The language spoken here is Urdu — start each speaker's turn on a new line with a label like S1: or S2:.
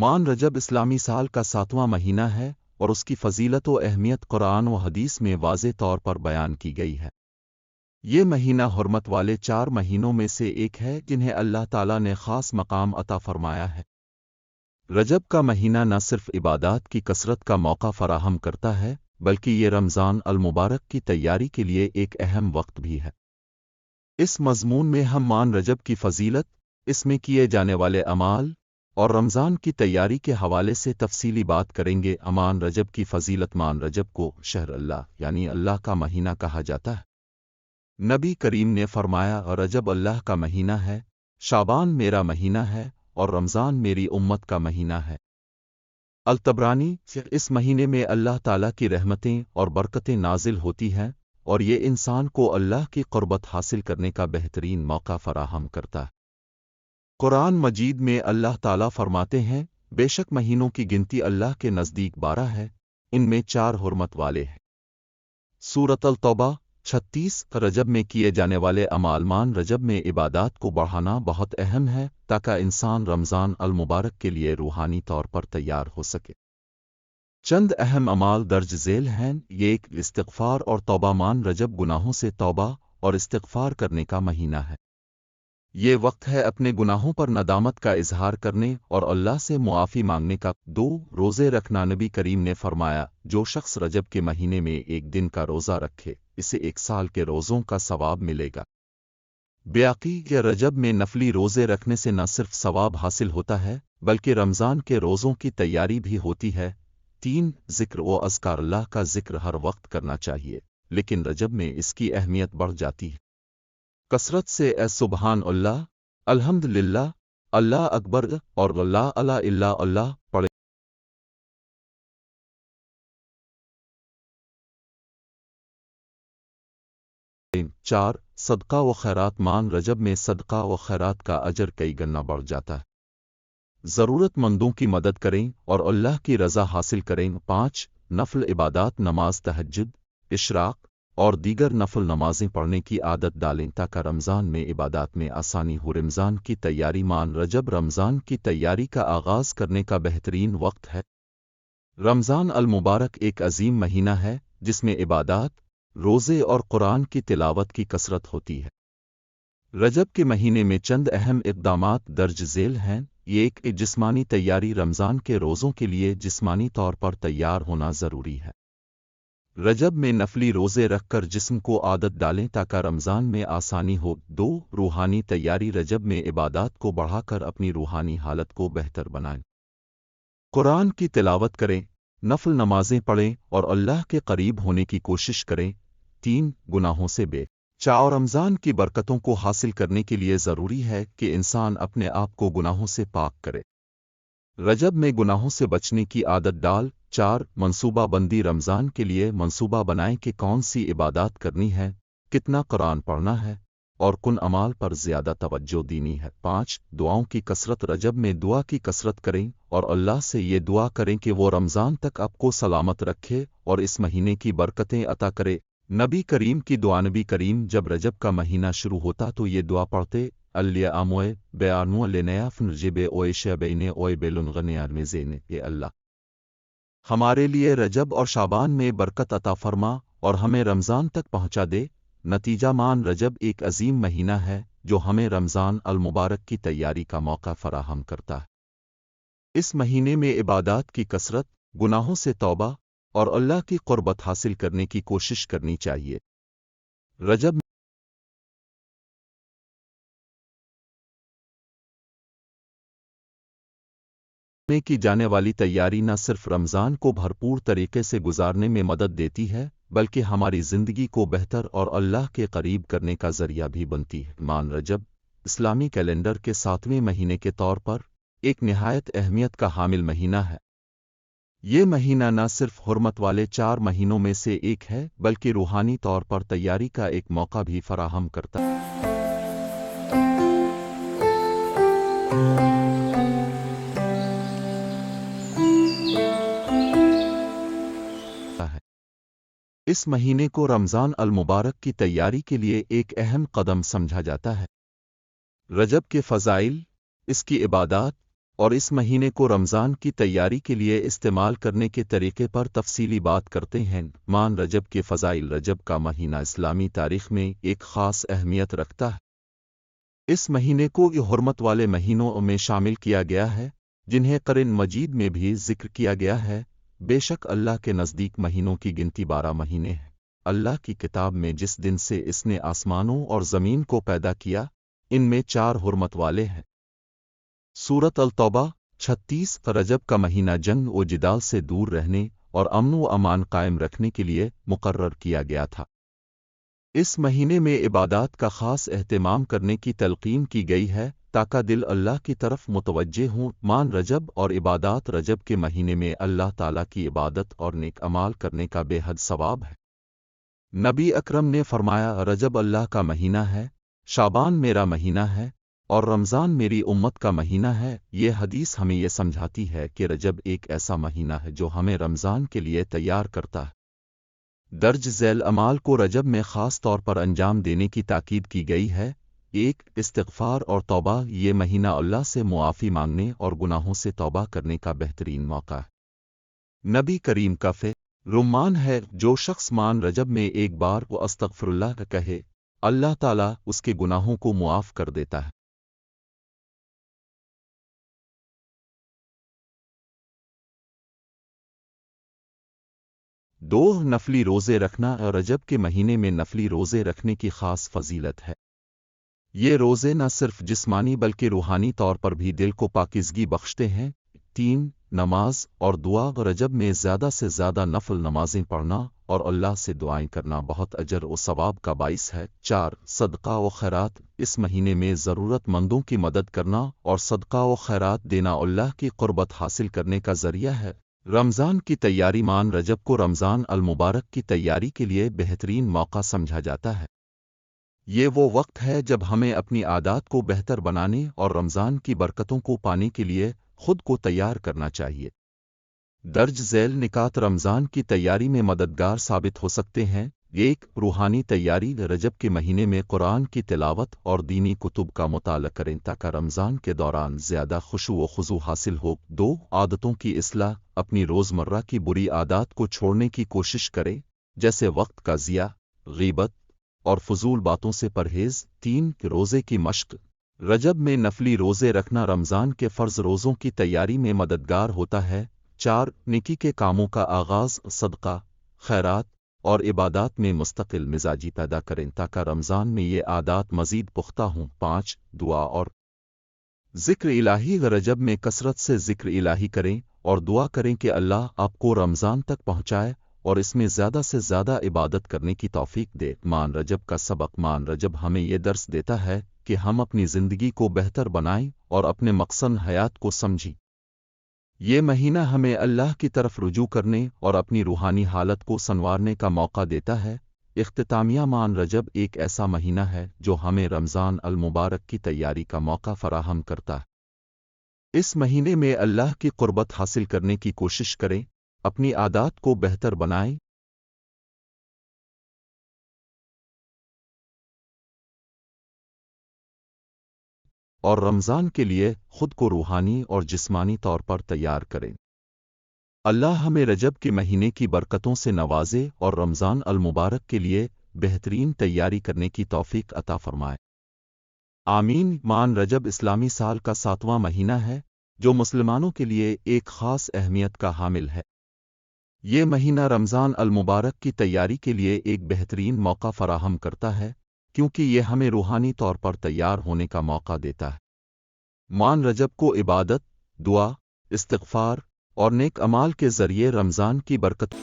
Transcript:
S1: مان رجب اسلامی سال کا 7واں مہینہ ہے اور اس کی فضیلت و اہمیت قرآن و حدیث میں واضح طور پر بیان کی گئی ہے۔ یہ مہینہ حرمت والے 4 مہینوں میں سے ایک ہے جنہیں اللہ تعالیٰ نے خاص مقام عطا فرمایا ہے۔ رجب کا مہینہ نہ صرف عبادات کی کثرت کا موقع فراہم کرتا ہے بلکہ یہ رمضان المبارک کی تیاری کے لیے ایک اہم وقت بھی ہے۔ اس مضمون میں ہم مان رجب کی فضیلت، اس میں کیے جانے والے اعمال اور رمضان کی تیاری کے حوالے سے تفصیلی بات کریں گے۔ مان رجب کی فضیلت۔ مان رجب کو شہر اللہ یعنی اللہ کا مہینہ کہا جاتا ہے۔ نبی کریم نے فرمایا، رجب اللہ کا مہینہ ہے، شعبان میرا مہینہ ہے اور رمضان میری امت کا مہینہ ہے۔ الطبرانی۔ اس مہینے میں اللہ تعالیٰ کی رحمتیں اور برکتیں نازل ہوتی ہیں اور یہ انسان کو اللہ کی قربت حاصل کرنے کا بہترین موقع فراہم کرتا ہے۔ قرآن مجید میں اللہ تعالیٰ فرماتے ہیں، بے شک مہینوں کی گنتی اللہ کے نزدیک 12 ہے، ان میں 4 حرمت والے ہیں۔ سورۃ التوبہ 36۔ رجب میں کیے جانے والے اعمال۔ مان رجب میں عبادات کو بڑھانا بہت اہم ہے تاکہ انسان رمضان المبارک کے لیے روحانی طور پر تیار ہو سکے۔ چند اہم اعمال درج ذیل ہیں۔ یہ ایک استغفار اور توبہ۔ مان رجب گناہوں سے توبہ اور استغفار کرنے کا مہینہ ہے۔ یہ وقت ہے اپنے گناہوں پر ندامت کا اظہار کرنے اور اللہ سے معافی مانگنے کا۔ 2 روزے رکھنا۔ نبی کریم نے فرمایا، جو شخص رجب کے مہینے میں ایک دن کا روزہ رکھے اسے 1 سال کے روزوں کا ثواب ملے گا۔ بیاقی کہ رجب میں نفلی روزے رکھنے سے نہ صرف ثواب حاصل ہوتا ہے بلکہ رمضان کے روزوں کی تیاری بھی ہوتی ہے۔ 3 ذکر و اذکار۔ اللہ کا ذکر ہر وقت کرنا چاہیے لیکن رجب میں اس کی اہمیت بڑھ جاتی ہے۔ کثرت سے اے سبحان اللہ، الحمد للہ، اللہ اکبر اور لا الہ الا اللہ پڑھیں۔ 4 صدقہ و خیرات۔ مان رجب میں صدقہ و خیرات کا اجر کئی گنا بڑھ جاتا ہے۔ ضرورت مندوں کی مدد کریں اور اللہ کی رضا حاصل کریں۔ 5 نفل عبادات۔ نماز تہجد، اشراق اور دیگر نفل نمازیں پڑھنے کی عادت ڈالیں تاکہ رمضان میں عبادات میں آسانی ہو۔ رمضان کی تیاری۔ مان رجب رمضان کی تیاری کا آغاز کرنے کا بہترین وقت ہے۔ رمضان المبارک ایک عظیم مہینہ ہے جس میں عبادات، روزے اور قرآن کی تلاوت کی کثرت ہوتی ہے۔ رجب کے مہینے میں چند اہم اقدامات درج ذیل ہیں۔ یہ ایک جسمانی تیاری۔ رمضان کے روزوں کے لیے جسمانی طور پر تیار ہونا ضروری ہے۔ رجب میں نفلی روزے رکھ کر جسم کو عادت ڈالیں تاکہ رمضان میں آسانی ہو۔ 2 روحانی تیاری۔ رجب میں عبادات کو بڑھا کر اپنی روحانی حالت کو بہتر بنائیں۔ قرآن کی تلاوت کریں، نفل نمازیں پڑھیں اور اللہ کے قریب ہونے کی کوشش کریں۔ 3 گناہوں سے بچاؤ۔ رمضان کی برکتوں کو حاصل کرنے کے لیے ضروری ہے کہ انسان اپنے آپ کو گناہوں سے پاک کرے۔ رجب میں گناہوں سے بچنے کی عادت ڈال۔ 4 منصوبہ بندی۔ رمضان کے لیے منصوبہ بنائیں کہ کون سی عبادات کرنی ہے، کتنا قرآن پڑھنا ہے اور کن اعمال پر زیادہ توجہ دینی ہے۔ 5 دعاؤں کی کثرت۔ رجب میں دعا کی کثرت کریں اور اللہ سے یہ دعا کریں کہ وہ رمضان تک آپ کو سلامت رکھے اور اس مہینے کی برکتیں عطا کرے۔ نبی کریم کی دعا۔ نبی کریم جب رجب کا مہینہ شروع ہوتا تو یہ دعا پڑھتے، اللہ آموئے بیانو لنیا فنجب اویش بینے اوے بیلنغنیا میزین۔ اے اللہ، ہمارے لیے رجب اور شعبان میں برکت عطا فرما اور ہمیں رمضان تک پہنچا دے۔ نتیجہ مان رجب ایک عظیم مہینہ ہے جو ہمیں رمضان المبارک کی تیاری کا موقع فراہم کرتا ہے۔ اس مہینے میں عبادات کی کثرت، گناہوں سے توبہ اور اللہ کی قربت حاصل کرنے کی کوشش کرنی چاہیے۔ رجب میں کی جانے والی تیاری نہ صرف رمضان کو بھرپور طریقے سے گزارنے میں مدد دیتی ہے بلکہ ہماری زندگی کو بہتر اور اللہ کے قریب کرنے کا ذریعہ بھی بنتی ہے۔ مان رجب اسلامی کیلنڈر کے 7ویں مہینے کے طور پر ایک نہایت اہمیت کا حامل مہینہ ہے۔ یہ مہینہ نہ صرف حرمت والے 4 مہینوں میں سے ایک ہے بلکہ روحانی طور پر تیاری کا ایک موقع بھی فراہم کرتا ہے۔ اس مہینے کو رمضان المبارک کی تیاری کے لیے ایک اہم قدم سمجھا جاتا ہے۔ رجب کے فضائل، اس کی عبادات اور اس مہینے کو رمضان کی تیاری کے لیے استعمال کرنے کے طریقے پر تفصیلی بات کرتے ہیں۔ مان رجب کے فضائل۔ رجب کا مہینہ اسلامی تاریخ میں ایک خاص اہمیت رکھتا ہے۔ اس مہینے کو یہ حرمت والے مہینوں میں شامل کیا گیا ہے جنہیں قرآن مجید میں بھی ذکر کیا گیا ہے۔ بے شک اللہ کے نزدیک مہینوں کی گنتی 12 مہینے ہے۔ اللہ کی کتاب میں جس دن سے اس نے آسمانوں اور زمین کو پیدا کیا ان میں 4 حرمت والے ہیں۔ سورۃ التوبہ 36۔ رجب کا مہینہ جنگ و جدال سے دور رہنے اور امن و امان قائم رکھنے کے لیے مقرر کیا گیا تھا۔ اس مہینے میں عبادات کا خاص اہتمام کرنے کی تلقین کی گئی ہے تاکہ دل اللہ کی طرف متوجہ ہوں۔ مان رجب اور عبادات۔ رجب کے مہینے میں اللہ تعالیٰ کی عبادت اور نیک اعمال کرنے کا بے حد ثواب ہے۔ نبی اکرم نے فرمایا، رجب اللہ کا مہینہ ہے، شعبان میرا مہینہ ہے اور رمضان میری امت کا مہینہ ہے۔ یہ حدیث ہمیں یہ سمجھاتی ہے کہ رجب ایک ایسا مہینہ ہے جو ہمیں رمضان کے لیے تیار کرتا ہے۔ درج ذیل اعمال کو رجب میں خاص طور پر انجام دینے کی تاکید کی گئی ہے۔ 1۔ استغفار اور توبہ۔ یہ مہینہ اللہ سے معافی مانگنے اور گناہوں سے توبہ کرنے کا بہترین موقع ہے۔ نبی کریم کا فرمان ہے، جو شخص مان رجب میں ایک بار وہ استغفر اللہ کہے، اللہ تعالیٰ اس کے گناہوں کو معاف کر دیتا ہے۔ 2۔ نفلی روزے رکھنا۔ رجب کے مہینے میں نفلی روزے رکھنے کی خاص فضیلت ہے۔ یہ روزے نہ صرف جسمانی بلکہ روحانی طور پر بھی دل کو پاکیزگی بخشتے ہیں۔ 3۔ نماز اور دعا۔ رجب میں زیادہ سے زیادہ نفل نمازیں پڑھنا اور اللہ سے دعائیں کرنا بہت اجر و ثواب کا باعث ہے۔ 4۔ صدقہ و خیرات۔ اس مہینے میں ضرورت مندوں کی مدد کرنا اور صدقہ و خیرات دینا اللہ کی قربت حاصل کرنے کا ذریعہ ہے۔ رمضان کی تیاری۔ مان رجب کو رمضان المبارک کی تیاری کے لیے بہترین موقع سمجھا جاتا ہے۔ یہ وہ وقت ہے جب ہمیں اپنی عادات کو بہتر بنانے اور رمضان کی برکتوں کو پانے کے لیے خود کو تیار کرنا چاہیے۔ درج ذیل نکات رمضان کی تیاری میں مددگار ثابت ہو سکتے ہیں۔ 1۔ روحانی تیاری۔ رجب کے مہینے میں قرآن کی تلاوت اور دینی کتب کا مطالعہ کریں تاکہ رمضان کے دوران زیادہ خشوع و خضوع حاصل ہو۔ 2۔ عادتوں کی اصلاح۔ اپنی روزمرہ کی بری عادات کو چھوڑنے کی کوشش کریں، جیسے وقت کا ضیاع، غیبت اور فضول باتوں سے پرہیز۔ 3۔ روزے کی مشق۔ رجب میں نفلی روزے رکھنا رمضان کے فرض روزوں کی تیاری میں مددگار ہوتا ہے۔ 4۔ نیکی کے کاموں کا آغاز۔ صدقہ، خیرات اور عبادات میں مستقل مزاجی پیدا کریں تاکہ رمضان میں یہ عادات مزید پختہ ہوں۔ 5۔ دعا اور ذکر الہی۔ رجب میں کثرت سے ذکر الہی کریں اور دعا کریں کہ اللہ آپ کو رمضان تک پہنچائے اور اس میں زیادہ سے زیادہ عبادت کرنے کی توفیق دے۔ مان رجب کا سبق۔ مان رجب ہمیں یہ درس دیتا ہے کہ ہم اپنی زندگی کو بہتر بنائیں اور اپنے مقصد حیات کو سمجھیں۔ یہ مہینہ ہمیں اللہ کی طرف رجوع کرنے اور اپنی روحانی حالت کو سنوارنے کا موقع دیتا ہے۔ اختتامیہ۔ مان رجب ایک ایسا مہینہ ہے جو ہمیں رمضان المبارک کی تیاری کا موقع فراہم کرتا ہے۔ اس مہینے میں اللہ کی قربت حاصل کرنے کی کوشش کریں، اپنی عادات کو بہتر بنائیں اور رمضان کے لیے خود کو روحانی اور جسمانی طور پر تیار کریں۔ اللہ ہمیں رجب کے مہینے کی برکتوں سے نوازے اور رمضان المبارک کے لیے بہترین تیاری کرنے کی توفیق عطا فرمائے۔ آمین۔ مان رجب اسلامی سال کا 7واں مہینہ ہے جو مسلمانوں کے لیے ایک خاص اہمیت کا حامل ہے۔ یہ مہینہ رمضان المبارک کی تیاری کے لیے ایک بہترین موقع فراہم کرتا ہے کیونکہ یہ ہمیں روحانی طور پر تیار ہونے کا موقع دیتا ہے۔ مان رجب کو عبادت، دعا، استغفار اور نیک اعمال کے ذریعے رمضان کی برکت